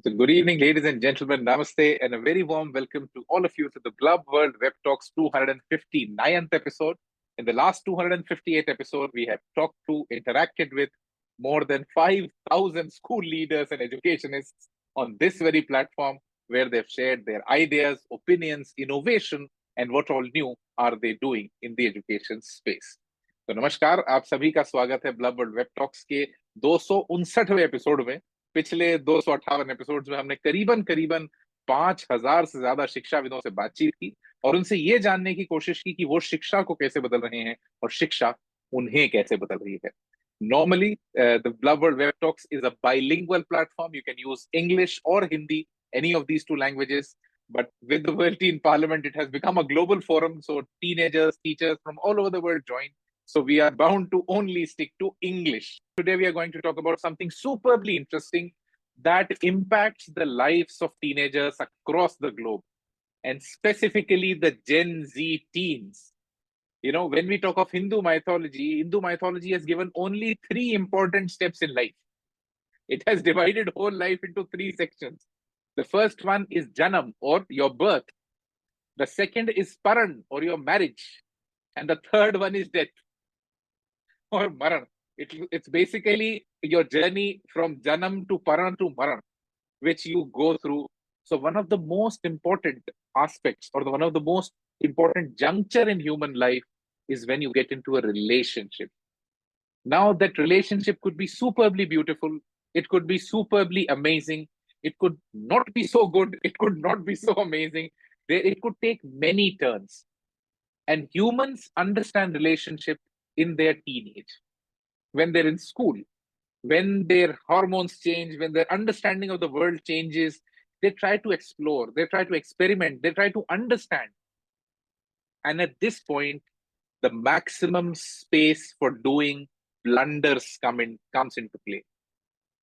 So good evening, ladies and gentlemen. Namaste, and a very warm welcome to all of you to the Blub World Web Talks 259th episode. In the last 258th episode, we have interacted with more than 5,000 school leaders and educationists on this very platform, where they've shared their ideas, opinions, innovation, and what all new are they doing in the education space. तो नमस्कार, आप सभी का स्वागत है bulb world web talks के 259वें episode में। पिछले 258 एपिसोड्स में हमने करीबन 5,000 से ज्यादा शिक्षाविदों से बातचीत की और उनसे ये जानने की कोशिश की कि वो शिक्षा को कैसे बदल रहे हैं और शिक्षा उन्हें कैसे बदल रही है। Normally, the Blub World Web Talks is a bilingual platform. You can use English or Hindi, any of these two languages. But with the WLT in Parliament, it has become a global forum. So teenagers, teachers from all over the world join. So we are bound to only stick to English. Today, we are going to talk about something superbly interesting that impacts the lives of teenagers across the globe, and specifically the Gen Z teens. You know, when we talk of Hindu mythology has given only 3 important steps in life. It has divided whole life into 3 sections. The first one is Janam, or your birth. The second is Paran, or your marriage. And the third one is death, or Maran. It's basically your journey from Janam to Paran to Maran, which you go through. So one of the most important aspects, or one of the most important juncture in human life, is when you get into a relationship. Now that relationship could be superbly beautiful, it could be superbly amazing, it could not be so good, it could not be so amazing, it could take many turns. And humans understand relationship in their teenage, when they're in school, when their hormones change, when their understanding of the world changes. They try to explore, they try to experiment, they try to understand. And at this point, the maximum space for doing blunders comes into play.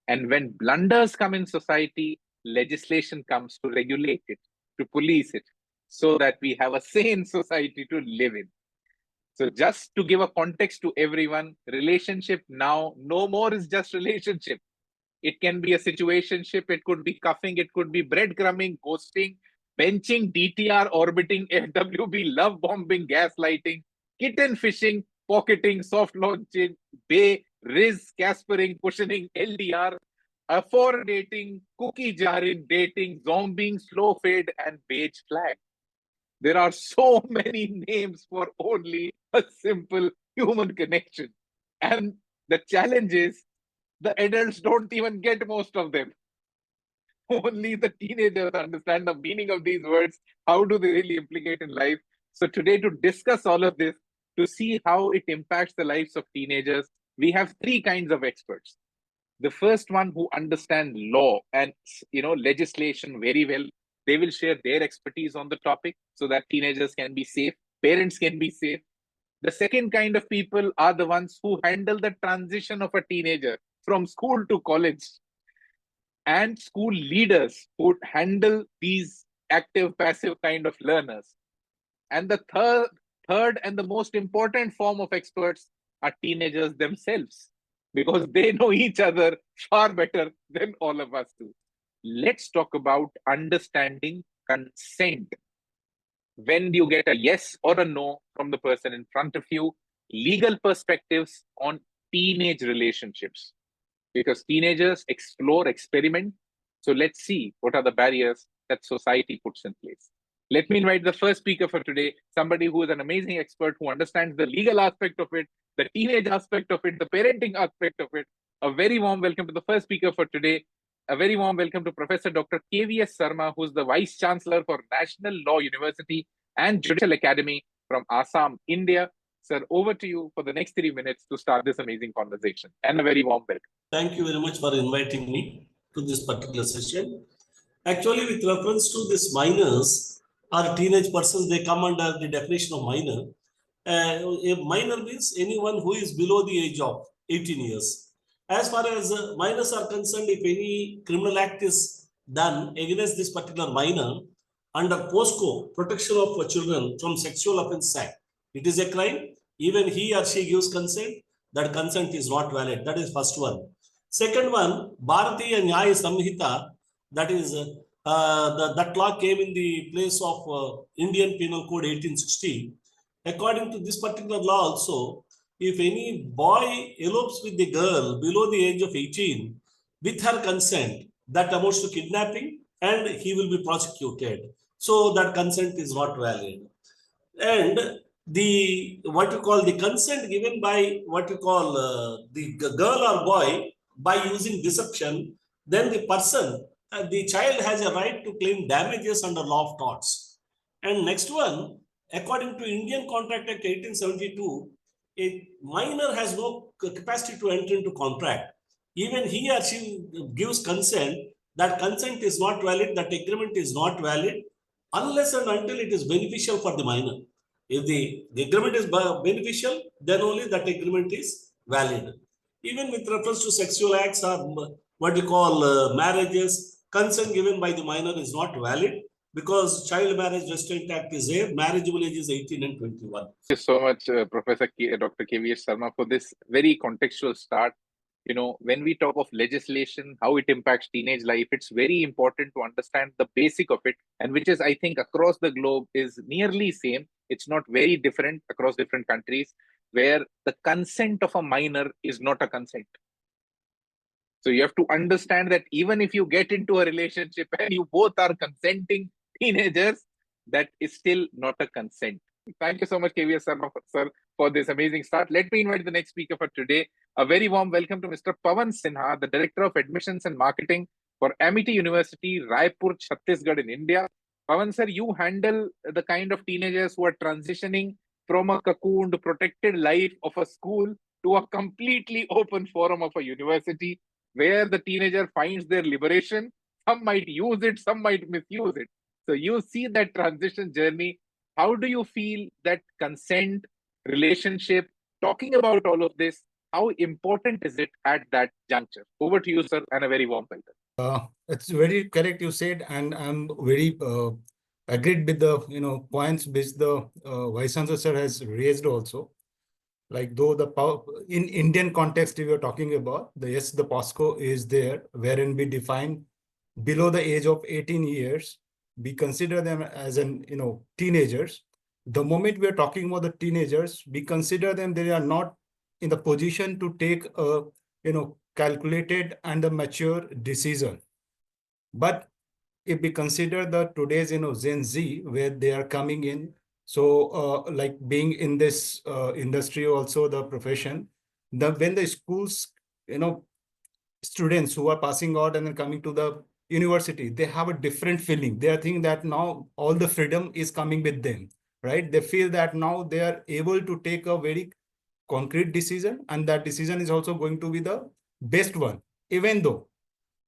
And when blunders come in society, legislation comes to regulate it, to police it, so that we have a sane society to live in. So just to give a context to everyone, relationship now no more is just relationship. It can be a situationship, it could be cuffing, it could be breadcrumbing, ghosting, benching, DTR, orbiting, FWB, love bombing, gaslighting, kitten fishing, pocketing, soft launching, bay, Riz, Caspering, cushioning, LDR, for dating, cookie jarring, dating, zombieing, slow fade, and beige flag. There are so many names for only a simple human connection. And the challenge is, the adults don't even get most of them. Only the teenagers understand the meaning of these words. How do they really implicate in life? So today, to discuss all of this, to see how it impacts the lives of teenagers, we have 3 kinds of experts. The first one, who understand law and legislation very well. They will share their expertise on the topic so that teenagers can be safe, parents can be safe. The second kind of people are the ones who handle the transition of a teenager from school to college, and school leaders who handle these active, passive kind of learners. And the third and the most important form of experts are teenagers themselves, because they know each other far better than all of us do. Let's talk about understanding consent. When do you get a yes or a no from the person in front of you? Legal perspectives on teenage relationships, because teenagers explore, experiment. So let's see what are the barriers that society puts in place. Let me invite the first speaker for today, somebody who is an amazing expert, who understands the legal aspect of it, the teenage aspect of it, the parenting aspect of it. A very warm welcome to the first speaker for today. A very warm welcome to Professor Dr. K.V.S. Sarma, who's the Vice Chancellor for National Law University and Judicial Academy from Assam, India. Sir, over to you for the next 3 minutes to start this amazing conversation. And a very warm welcome. Thank you very much for inviting me to this particular session. Actually, with reference to this minors or teenage persons, they come under the definition of minor. A minor means anyone who is below the age of 18 years. As far as minors are concerned, if any criminal act is done against this particular minor under POSCO, Protection of Children from Sexual Offence Act, it is a crime. Even he or she gives consent, that consent is not valid. That is first one. Second one, Bharatiya Nyaya Samhita That is, that law came in the place of Indian Penal Code 1860. According to this particular law also, if any boy elopes with the girl below the age of 18 with her consent, that amounts to kidnapping and he will be prosecuted. So that consent is not valid. And the what you call the consent given by what you call the girl or boy by using deception, then the person, the child has a right to claim damages under law of torts. And next one, according to Indian Contract Act 1872, a minor has no capacity to enter into contract. Even he or she gives consent, that consent is not valid, that agreement is not valid unless and until it is beneficial for the minor. If the agreement is beneficial, then only that agreement is valid. Even with reference to sexual acts or what you call marriages, consent given by the minor is not valid because Child Marriage Restraint Act is there. Marriageable age is 18 and 21. Thank you so much, Dr. K.V.S. Sarma, for this very contextual start. When we talk of legislation, how it impacts teenage life, it's very important to understand the basic of it, and which is, I think, across the globe is nearly same. It's not very different across different countries, where the consent of a minor is not a consent. So you have to understand that even if you get into a relationship and you both are consenting teenagers, that is still not a consent. Thank you so much, K.V.S. Sarma, sir, for this amazing start. Let me invite the next speaker for today. A very warm welcome to Mr. Pawan Sinha, the Director of Admissions and Marketing for Amity University, Raipur, Chhattisgarh in India. Pawan sir, you handle the kind of teenagers who are transitioning from a cocooned, protected life of a school to a completely open forum of a university, where the teenager finds their liberation. Some might use it, some might misuse it. So you see that transition journey. How do you feel that consent, relationship, talking about all of this, how important is it at that juncture? Over to you, sir, and a very warm welcome. It's very correct you said, and I'm very agreed with the points which the Vice Chancellor sir has raised also. Like though the in Indian context we are talking about, yes, the POSCO is there, wherein we define below the age of 18 years, we consider them as teenagers. The moment we are talking about the teenagers, we consider them, they are not in the position to take a calculated and a mature decision. But if we consider the today's Gen Z, where they are coming in, so like being in this industry also, the profession, when the schools students who are passing out and then coming to the university, they have a different feeling. They are thinking that now all the freedom is coming with them, right? They feel that now they are able to take a very concrete decision, and that decision is also going to be the best one, even though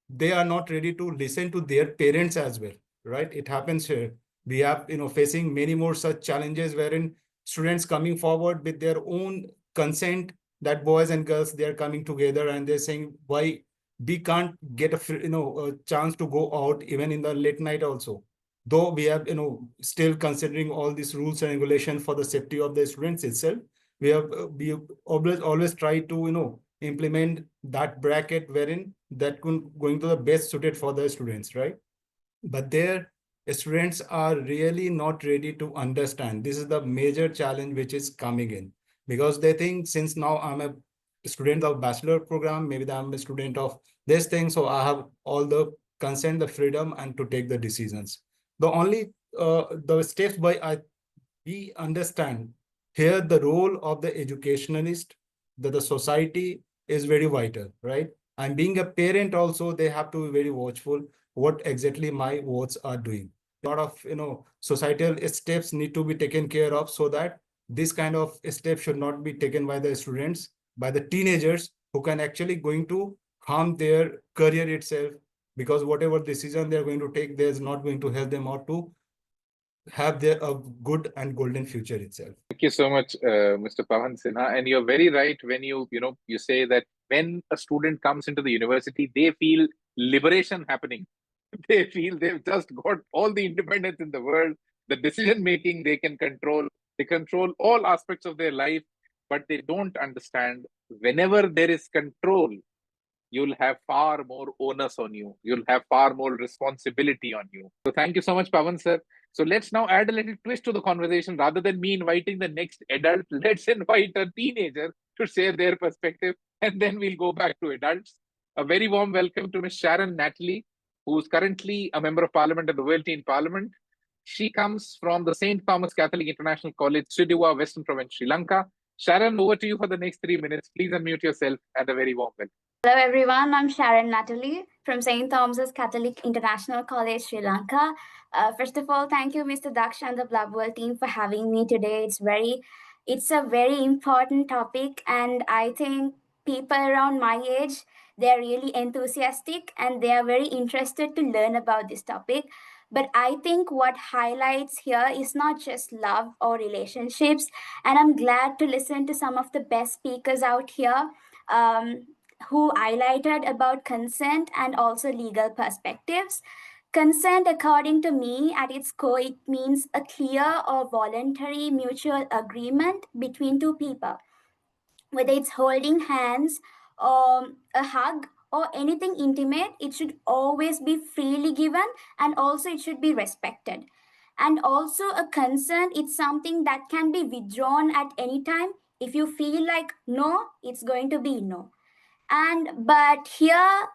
they are not ready to listen to their parents as well, right? It happens here. We have facing many more such challenges wherein students coming forward with their own consent, that boys and girls, they are coming together and they're saying, why we can't get a chance to go out even in the late night also, though we have still considering all these rules and regulations for the safety of the students itself. We always try to implement that bracket wherein that going to the best suited for the students, right? But their students are really not ready to understand. This is the major challenge which is coming in, because they think, since now I'm a student of bachelor program, maybe I'm a student of this thing, so I have all the consent, the freedom, and to take the decisions. The only the steps by we understand here the role of the educationalist, that the society is very vital, right? And being a parent also, they have to be very watchful what exactly my votes are doing. A lot of societal steps need to be taken care of, so that this kind of steps should not be taken by the students, by the teenagers, who can actually going to harm their career itself, because whatever decision they're going to take, there's not going to help them out to have their a good and golden future itself. Thank you so much, Mr. Pawan Sinha. And you're very right when you say that when a student comes into the university, they feel liberation happening. They feel they've just got all the independence in the world, the decision making they can control. They control all aspects of their life, but they don't understand, whenever there is control, you'll have far more onus on you. You'll have far more responsibility on you. So thank you so much, Pawan sir. So let's now add a little twist to the conversation. Rather than me inviting the next adult, let's invite a teenager to share their perspective, and then we'll go back to adults. A very warm welcome to Ms. Sharon Natalie, who's currently a member of parliament at the WLT in parliament. She comes from the St. Thomas Catholic International College, Chelliah, Western Province, Sri Lanka. Sharon, over to you for the next 3 minutes. Please unmute yourself and a very warm welcome. Hello everyone, I'm Sharon Natalie from St. Thomas's Catholic International College, Sri Lanka. First of all, thank you, Mr. Daksh and the Blub World team for having me today. It's a very important topic, and I think people around my age, they're really enthusiastic and they are very interested to learn about this topic. But I think what highlights here is not just love or relationships, and I'm glad to listen to some of the best speakers out here. Who highlighted about consent and also legal perspectives. Consent, according to me, at its core, it means a clear or voluntary mutual agreement between two people, whether it's holding hands or a hug or anything intimate. It should always be freely given, and also it should be respected. And also, a consent, it's something that can be withdrawn at any time. If you feel like no, it's going to be no.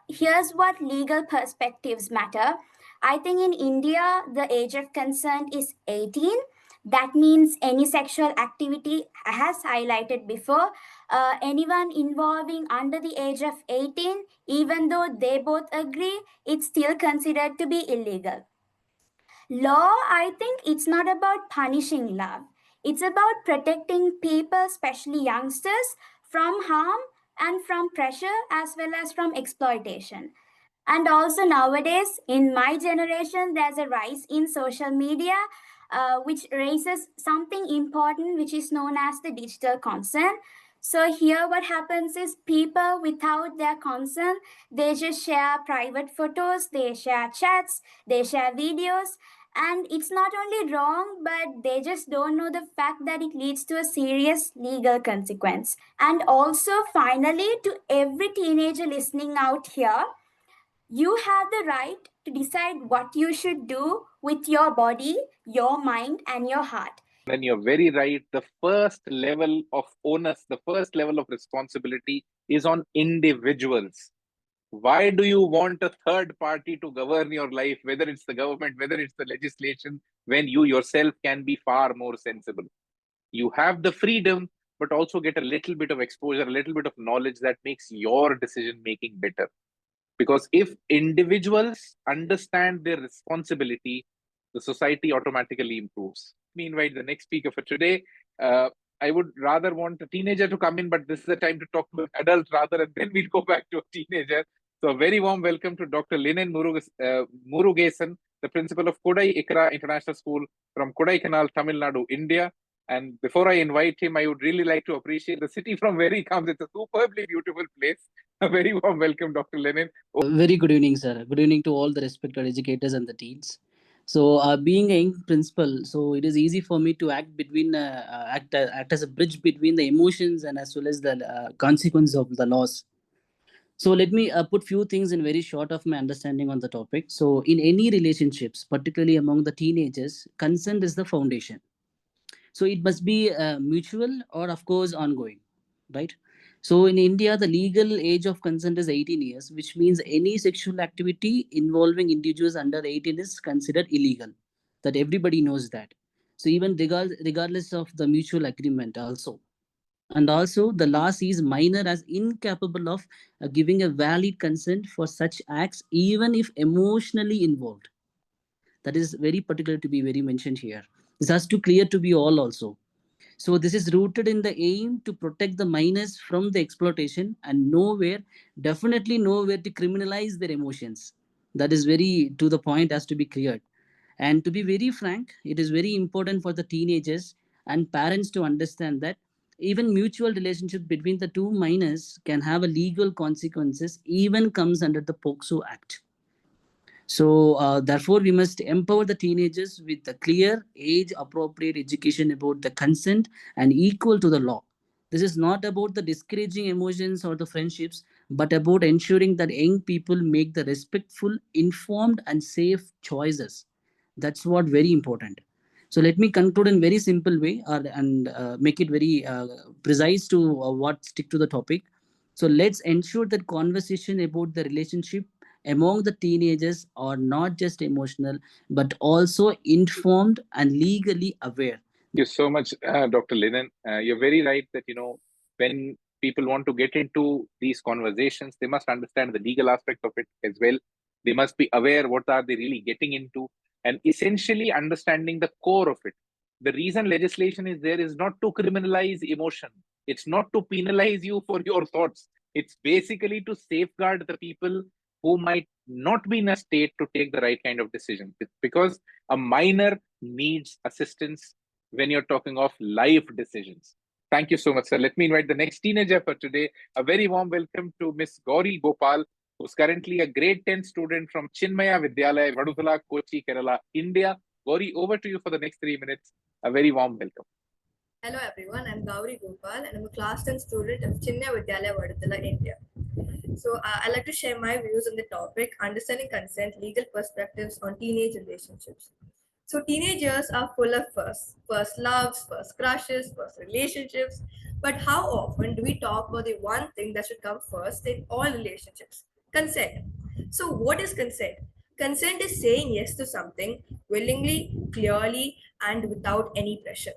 Here's what legal perspectives matter. I think in India, the age of consent is 18. That means any sexual activity, as highlighted before, anyone involving under the age of 18, even though they both agree, it's still considered to be illegal. Law, I think it's not about punishing love. It's about protecting people, especially youngsters, from harm and from pressure as well as from exploitation. And also nowadays, in my generation, there's a rise in social media, which raises something important, which is known as the digital consent. So here, what happens is people without their consent, they just share private photos, they share chats, they share videos, and it's not only wrong, but they just don't know the fact that it leads to a serious legal consequence. And also, finally, to every teenager listening out here, you have the right to decide what you should do with your body, your mind, and your heart. And you're very right. The first level of onus, the first level of responsibility is on individuals. Why do you want a third party to govern your life, whether it's the government, whether it's the legislation, when you yourself can be far more sensible? You have the freedom, but also get a little bit of exposure, a little bit of knowledge that makes your decision making better. Because if individuals understand their responsibility, the society automatically improves. Let me invite the next speaker for today. I would rather want a teenager to come in, but this is the time to talk to an adult rather, and then we'll go back to a teenager. So a very warm welcome to Dr. Lenin Murugesan, the principal of Kodai Ikra International School from Kodaikanal, Tamil Nadu, India. And before I invite him, I would really like to appreciate the city from where he comes. It's a superbly beautiful place. A very warm welcome, Dr. Lenin. Very good evening, sir. Good evening to all the respected educators and the teens. So, being a young principal, so it is easy for me to act as a bridge between the emotions and as well as the consequence of the laws. So, let me put few things in very short of my understanding on the topic. So, in any relationships, particularly among the teenagers, consent is the foundation. So, it must be mutual or, of course, ongoing, right? So in India, the legal age of consent is 18 years, which means any sexual activity involving individuals under 18 is considered illegal. That everybody knows that. So even regardless of the mutual agreement also. And also the law sees minor as incapable of giving a valid consent for such acts, even if emotionally involved. That is very particular to be very mentioned here. This has to clear to be all also. So this is rooted in the aim to protect the minors from the exploitation and definitely nowhere to criminalize their emotions. That is very to the point, has to be cleared. And to be very frank, it is very important for the teenagers and parents to understand that even mutual relationship between the two minors can have a legal consequences, even comes under the POCSO Act. So therefore, we must empower the teenagers with a clear age-appropriate education about the consent and equal to the law. This is not about the discouraging emotions or the friendships, but about ensuring that young people make the respectful, informed, and safe choices. That's what very important. So let me conclude in very simple way, and make it very precise to what stick to the topic. So let's ensure that conversation about the relationship among the teenagers are not just emotional, but also informed and legally aware. Thank you so much, Dr. Lenin. You're very right that, when people want to get into these conversations, they must understand the legal aspect of it as well. They must be aware what are they really getting into, and essentially understanding the core of it. The reason legislation is there is not to criminalize emotion. It's not to penalize you for your thoughts. It's basically to safeguard the people who might not be in a state to take the right kind of decision. It's because a minor needs assistance when you're talking of life decisions. Thank you so much, sir. Let me invite the next teenager for today. A very warm welcome to Miss Gauri Gopal, who's currently a grade 10 student from Chinmaya Vidyalaya, Vadudala, Kochi, Kerala, India. Gauri, over to you for the next 3 minutes. A very warm welcome. Hello everyone, I'm Gauri Gopal and I'm a class 10 student of Chinmaya Vidyalaya, Vadudala, India. So I'd like to share my views on the topic, understanding consent, legal perspectives on teenage relationships. So teenagers are full of first loves, first crushes, first relationships. But how often do we talk about the one thing that should come first in all relationships? Consent. So what is consent? Consent is saying yes to something willingly, clearly, and without any pressure.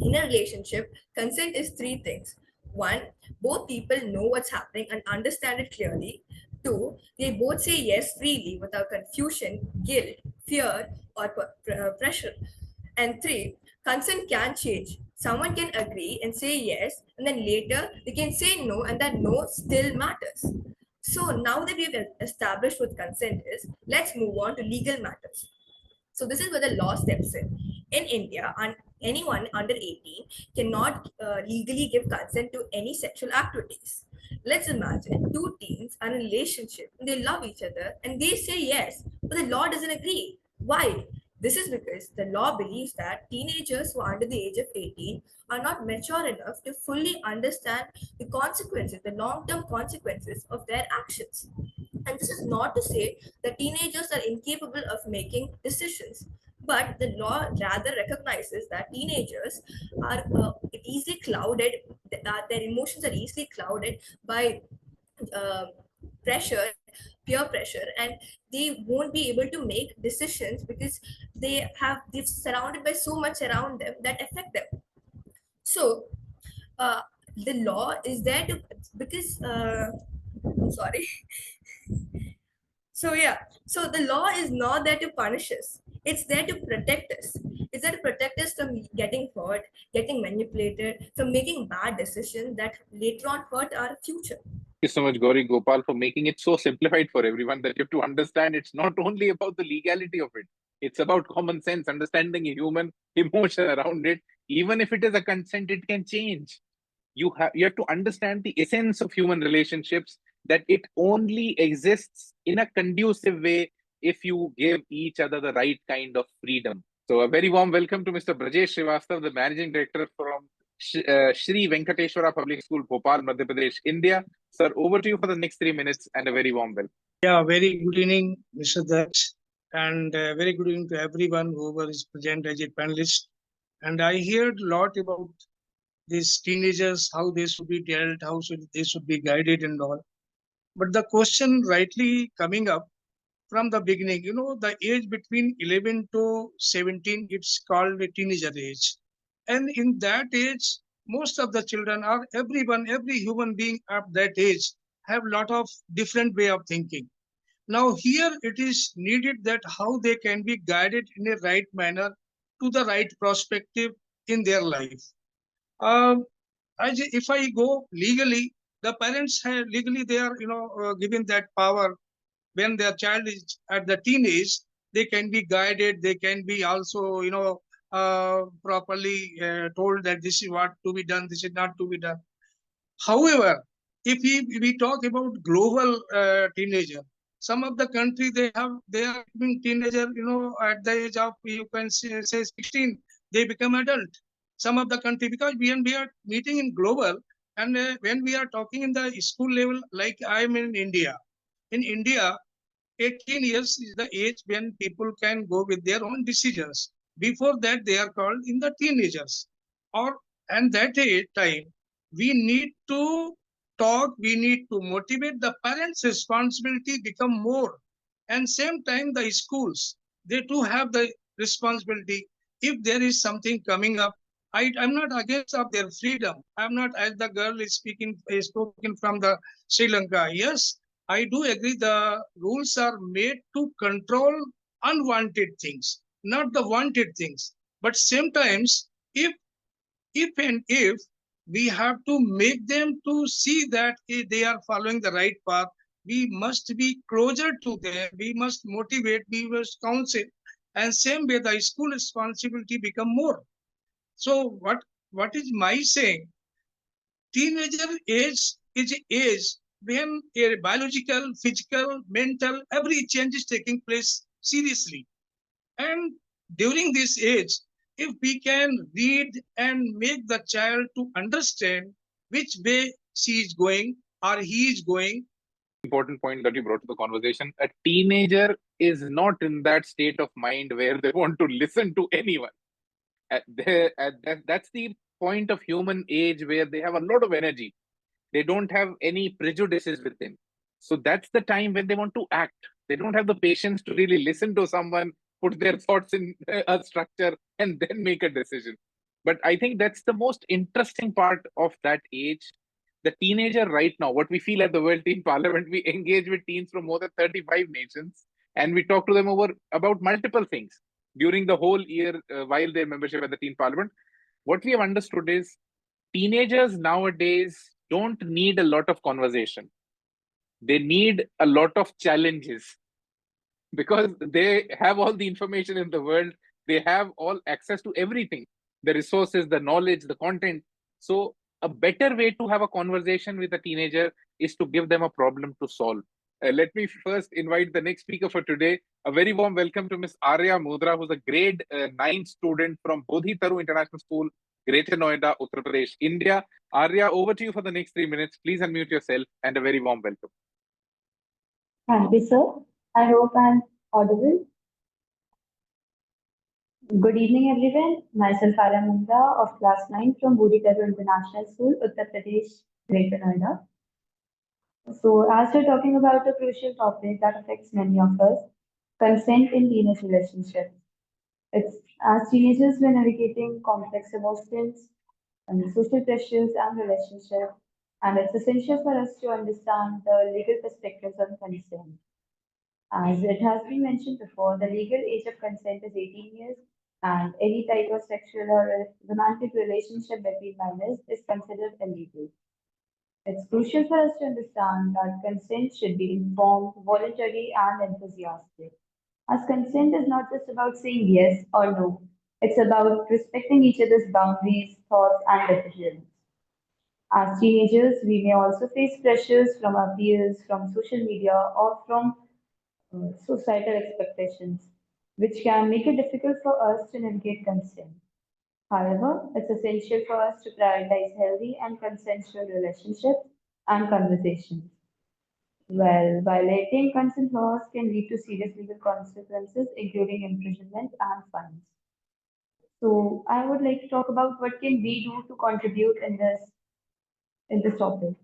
In a relationship, consent is three things. One, both people know what's happening and understand it clearly. Two, they both say yes freely without confusion, guilt, fear, or pressure. And three, consent can change. Someone can agree and say yes, and then later they can say no, and that no still matters. So now that we've established what consent is, let's move on to legal matters. So this is where the law steps in. In India, anyone under 18 cannot legally give consent to any sexual activities. Let's imagine two teens are in a relationship and they love each other and they say yes, but the law doesn't agree. Why? This is because the law believes that teenagers who are under the age of 18 are not mature enough to fully understand the consequences, the long-term consequences of their actions. And this is not to say that teenagers are incapable of making decisions, but the law rather recognizes that teenagers are easily clouded, that their emotions are easily clouded by pressure, peer pressure, and they won't be able to make decisions because they're surrounded by so much around them that affect them. So the law is there to, because I'm sorry. So yeah, so the law is not there to punish us. It's there to protect us. It's there to protect us from getting hurt, getting manipulated, from making bad decisions that later on hurt our future. Thank you so much, Gauri Gopal, for making it so simplified for everyone that you have to understand it's not only about the legality of it. It's about common sense, understanding human emotion around it. Even if it is a consent, it can change. You have to understand the essence of human relationships, that it only exists in a conducive way if you give each other the right kind of freedom. So a very warm welcome to Mr. Brajesh Srivastav, the Managing Director from Shri Venkateshwara Public School, Bhopal, Madhya Pradesh, India. Sir, over to you for the next 3 minutes and a very warm welcome. Yeah, very good evening, Mr. Daksh, and very good evening to everyone who is present as a panelist. And I heard a lot about these teenagers, how they should be dealt, they should be guided and all. But the question rightly coming up from the beginning, the age between 11 to 17, it's called a teenager age. And in that age, most of the children or every human being at that age have a lot of different way of thinking. Now here it is needed that how they can be guided in a right manner to the right perspective in their life. If I go legally, the parents have legally they are given that power. When their child is at the teenage, they can be guided. They can be also properly told that this is what to be done, this is not to be done. However, if we talk about global teenager, some of the country they are being teenager, at the age of you can say 16, they become adult. some of the country, because when we are meeting in global, and when we are talking in the school level, like I'm in India. In India, 18 years is the age when people can go with their own decisions. Before that, they are called in the teenagers. And that time, we need to talk, we need to motivate. The parents' responsibility become more. And same time, the schools, they too have the responsibility. If there is something coming up, I'm not against of their freedom. I'm not, as the girl is spoken from the Sri Lanka. Yes, I do agree the rules are made to control unwanted things, not the wanted things. But sometimes, if we have to make them to see that they are following the right path, we must be closer to them. We must motivate, we must counsel, and same way the school responsibility become more. So what is my saying? Teenager age is age when a biological, physical, mental, every change is taking place seriously. And during this age, if we can read and make the child to understand which way she is going or he is going. Important point that you brought to the conversation. A teenager is not in that state of mind where they want to listen to anyone. That's the point of human age where they have a lot of energy. They don't have any prejudices within. So that's the time when they want to act. They don't have the patience to really listen to someone, put their thoughts in a structure, and then make a decision. But I think that's the most interesting part of that age. The teenager right now, what we feel at the World Teen Parliament, we engage with teens from more than 35 nations, and we talk to them about multiple things during the whole year while their membership at the Teen Parliament. What we have understood is teenagers nowadays don't need a lot of conversation. They need a lot of challenges because they have all the information in the world. They have all access to everything, the resources, the knowledge, the content. So a better way to have a conversation with a teenager is to give them a problem to solve. Let me first invite the next speaker for today. A very warm welcome to Ms. Arya Mudra, who's a grade 9 student from Bodhi Taru International School, Greater Noida, Uttar Pradesh, India. Arya, over to you for the next 3 minutes. Please unmute yourself and a very warm welcome. Thank you, sir. I hope I'm audible. Good evening, everyone. Myself, Arya Mundra of class 9 from Bodhi Taru International School, Uttar Pradesh, Greater Noida. So, as we're talking about a crucial topic that affects many of us, consent in teenage relationships. It's as teenagers, we're navigating complex emotions and social pressures and relationships, and it's essential for us to understand the legal perspectives on consent. As it has been mentioned before, the legal age of consent is 18 years, and any type of sexual or romantic relationship between minors is considered illegal. It's crucial for us to understand that consent should be informed, voluntary, and enthusiastic. As consent is not just about saying yes or no, it's about respecting each other's boundaries, thoughts, and decisions. As teenagers, we may also face pressures from our peers, from social media, or from societal expectations, which can make it difficult for us to navigate consent. However, it's essential for us to prioritize healthy and consensual relationships and conversations. Well, violating consent laws can lead to serious legal consequences, including imprisonment and fines. So, I would like to talk about what can we do to contribute in this topic.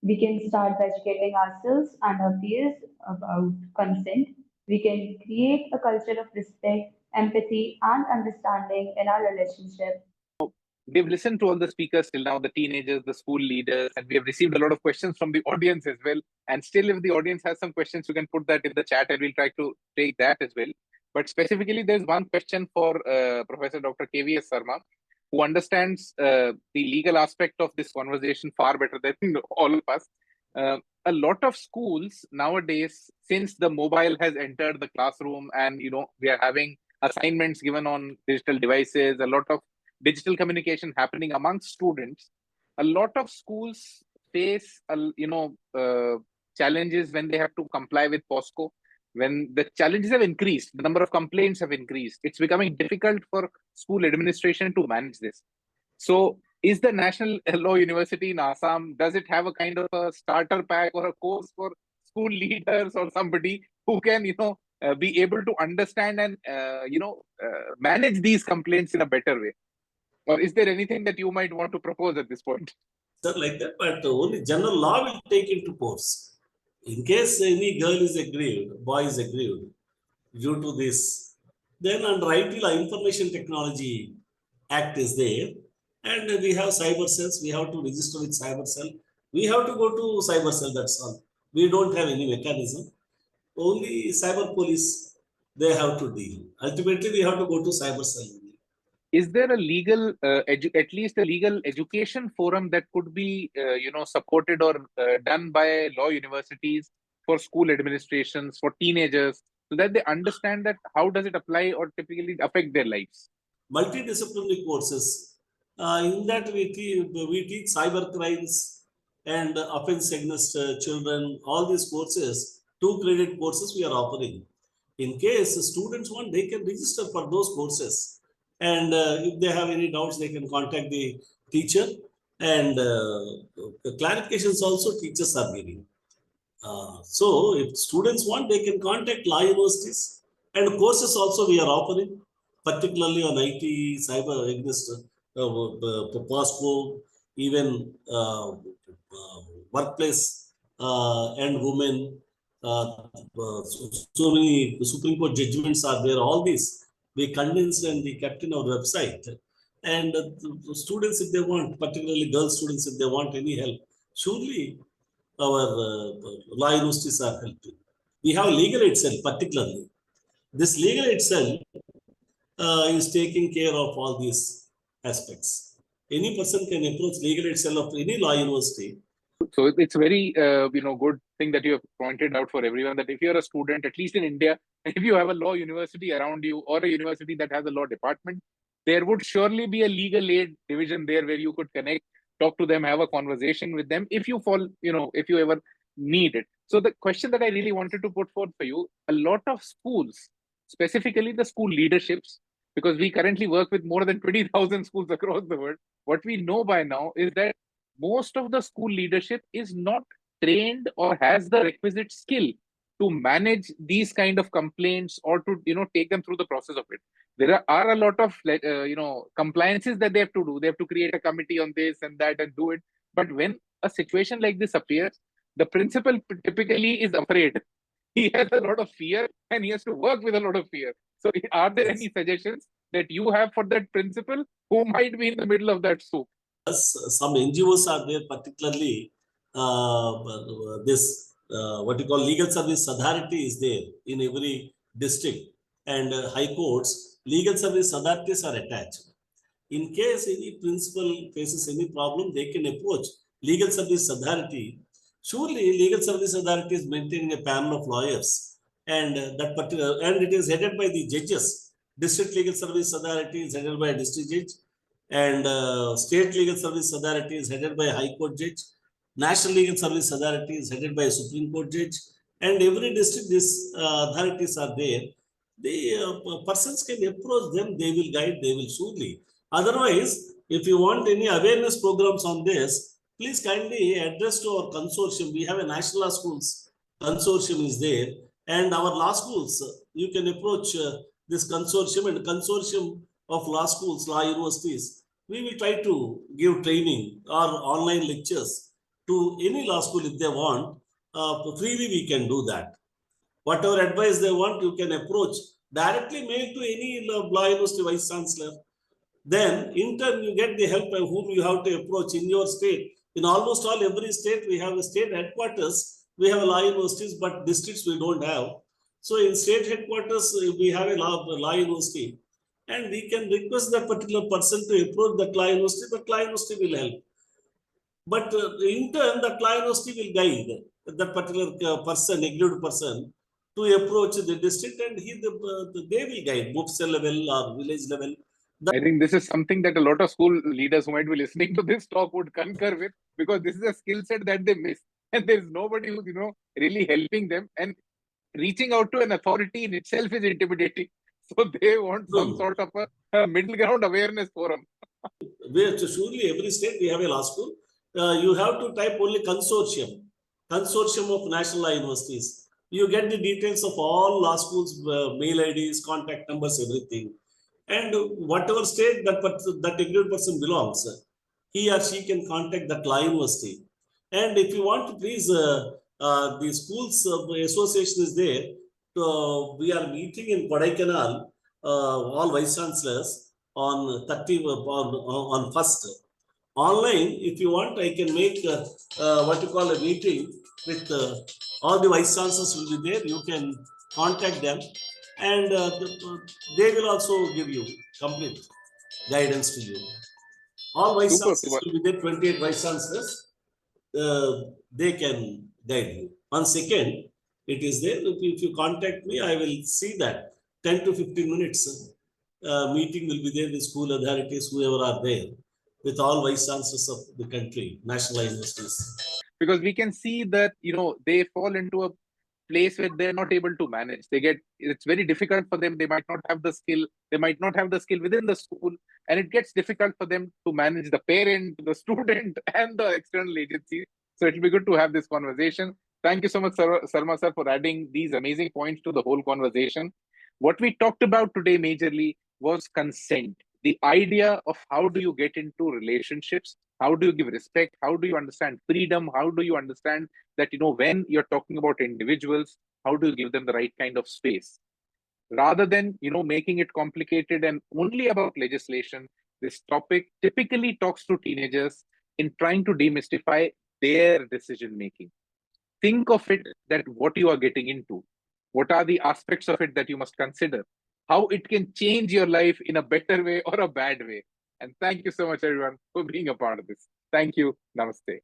We can start by educating ourselves and our peers about consent. We can create a culture of respect, empathy, and understanding in our relationship. We've listened to all the speakers till now, the teenagers, the school leaders, and we have received a lot of questions from the audience as well. And still, if the audience has some questions, you can put that in the chat and we'll try to take that as well. But specifically, there's one question for Professor Dr. K.V.S. Sarma, who understands the legal aspect of this conversation far better than all of us. A lot of schools nowadays, since the mobile has entered the classroom and we are having assignments given on digital devices, a lot of digital communication happening amongst students, a lot of schools face challenges when they have to comply with POSCO. When the challenges have increased, the number of complaints have increased, it's becoming difficult for school administration to manage this. So is the National Law University in Assam, does it have a kind of a starter pack or a course for school leaders or somebody who can, be able to understand and, manage these complaints in a better way? Or is there anything that you might want to propose at this point? Sir, like that, but only general law will take into course. In case any girl is aggrieved, boy is aggrieved due to this, then under IT law, Information Technology Act is there, and we have cyber cells. We have to register with cyber cell. We have to go to cyber cell. That's all. We don't have any mechanism. Only cyber police they have to deal. Ultimately, we have to go to cyber cell. Is there a legal, at least a legal education forum that could be, supported or done by law universities for school administrations, for teenagers, so that they understand that how does it apply or typically affect their lives? Multidisciplinary courses. In that we teach cyber crimes and offense against children. All these courses, 2 credit courses we are offering. In case students want, they can register for those courses. And if they have any doubts, they can contact the teacher. And the clarifications also teachers are giving. So if students want, they can contact law universities. And courses also we are offering, particularly on IT, cyber against POSCO, even workplace and women. So many Supreme Court judgments are there. All these we condensed and we kept in our website. And the students, if they want, particularly girl students, if they want any help, surely our law universities are helping. We have legal aid cell, particularly. This legal aid cell is taking care of all these aspects. Any person can approach legal aid cell of any law university. So it's very, good thing that you have pointed out for everyone that if you're a student, at least in India, if you have a law university around you or a university that has a law department, there would surely be a legal aid division there where you could connect, talk to them, have a conversation with them if you fall, if you ever need it. So the question that I really wanted to put forth for you, a lot of schools, specifically the school leaderships, because we currently work with more than 20,000 schools across the world, what we know by now is that most of the school leadership is not trained or has the requisite skill to manage these kind of complaints or to take them through the process of it. There are a lot of compliances that they have to do. They have to create a committee on this and that and do it. But when a situation like this appears, the principal typically is afraid. He has a lot of fear and he has to work with a lot of fear. So are there any suggestions that you have for that principal who might be in the middle of that soup? Some NGOs are there, particularly this what you call legal service authority is there in every district, and high courts, legal service authorities are attached. In case any principal faces any problem, they can approach legal service authority. Surely, legal service authority is maintaining a panel of lawyers, and that particular, and it is headed by the judges. District Legal Service Authority is headed by a district judge, and State Legal Service Authority is headed by a High Court judge. National Legal Service Authority is headed by a Supreme Court judge, and every district these authorities are there. The persons can approach them, they will guide, they will surely. Otherwise, if you want any awareness programs on this, please kindly address to our consortium. We have a National Law Schools consortium is there, and our law schools, you can approach this consortium, and consortium of law schools, law universities. We will try to give training or online lectures to any law school if they want. Freely we can do that. Whatever advice they want, you can approach directly, mail to any law university vice chancellor. Then in turn you get the help of whom you have to approach in your state. In almost all every state we have a state headquarters. We have law universities, but districts we don't have. So in state headquarters we have a law university, and we can request that particular person to approach the law university. The law university will help. But in turn, the law university will guide that particular person, aggrieved person, to approach the district, and they will guide Mufsa level or village level. I think this is something that a lot of school leaders who might be listening to this talk would concur with, because this is a skill set that they miss, and there is nobody who's really helping them, and reaching out to an authority in itself is intimidating. So they want some sort of a middle ground awareness forum. Where surely every state we have a law school. You have to type only consortium of national law universities. You get the details of all law schools, mail IDs, contact numbers, everything. And whatever state that agreed person belongs, he or she can contact that law university. And if you want to please, the schools association is there. We are meeting in Kodaikanal, all vice chancellors on 30 on 1st. Online, if you want, I can make what you call a meeting with all the vice chancellors will be there. You can contact them, and they will also give you complete guidance to you. All vice Super, chancellors will be there, 28 vice chancellors. They can guide you. On second, it is there. If you contact me, I will see that 10 to 15 minutes meeting will be there. The school authorities, whoever are there, with all vice chancellors of the country, national universities. Because we can see that, they fall into a place where they're not able to manage. It's very difficult for them. They might not have the skill. They might not have the skill within the school. And it gets difficult for them to manage the parent, the student, and the external agency. So it'll be good to have this conversation. Thank you so much, Sarma sir, for adding these amazing points to the whole conversation. What we talked about today majorly was consent. The idea of how do you get into relationships? How do you give respect? How do you understand freedom? How do you understand that, when you're talking about individuals, how do you give them the right kind of space? Rather than, making it complicated and only about legislation, this topic typically talks to teenagers in trying to demystify their decision making. Think of it that what you are getting into, what are the aspects of it that you must consider, how it can change your life in a better way or a bad way. And thank you so much, everyone, for being a part of this. Thank you. Namaste.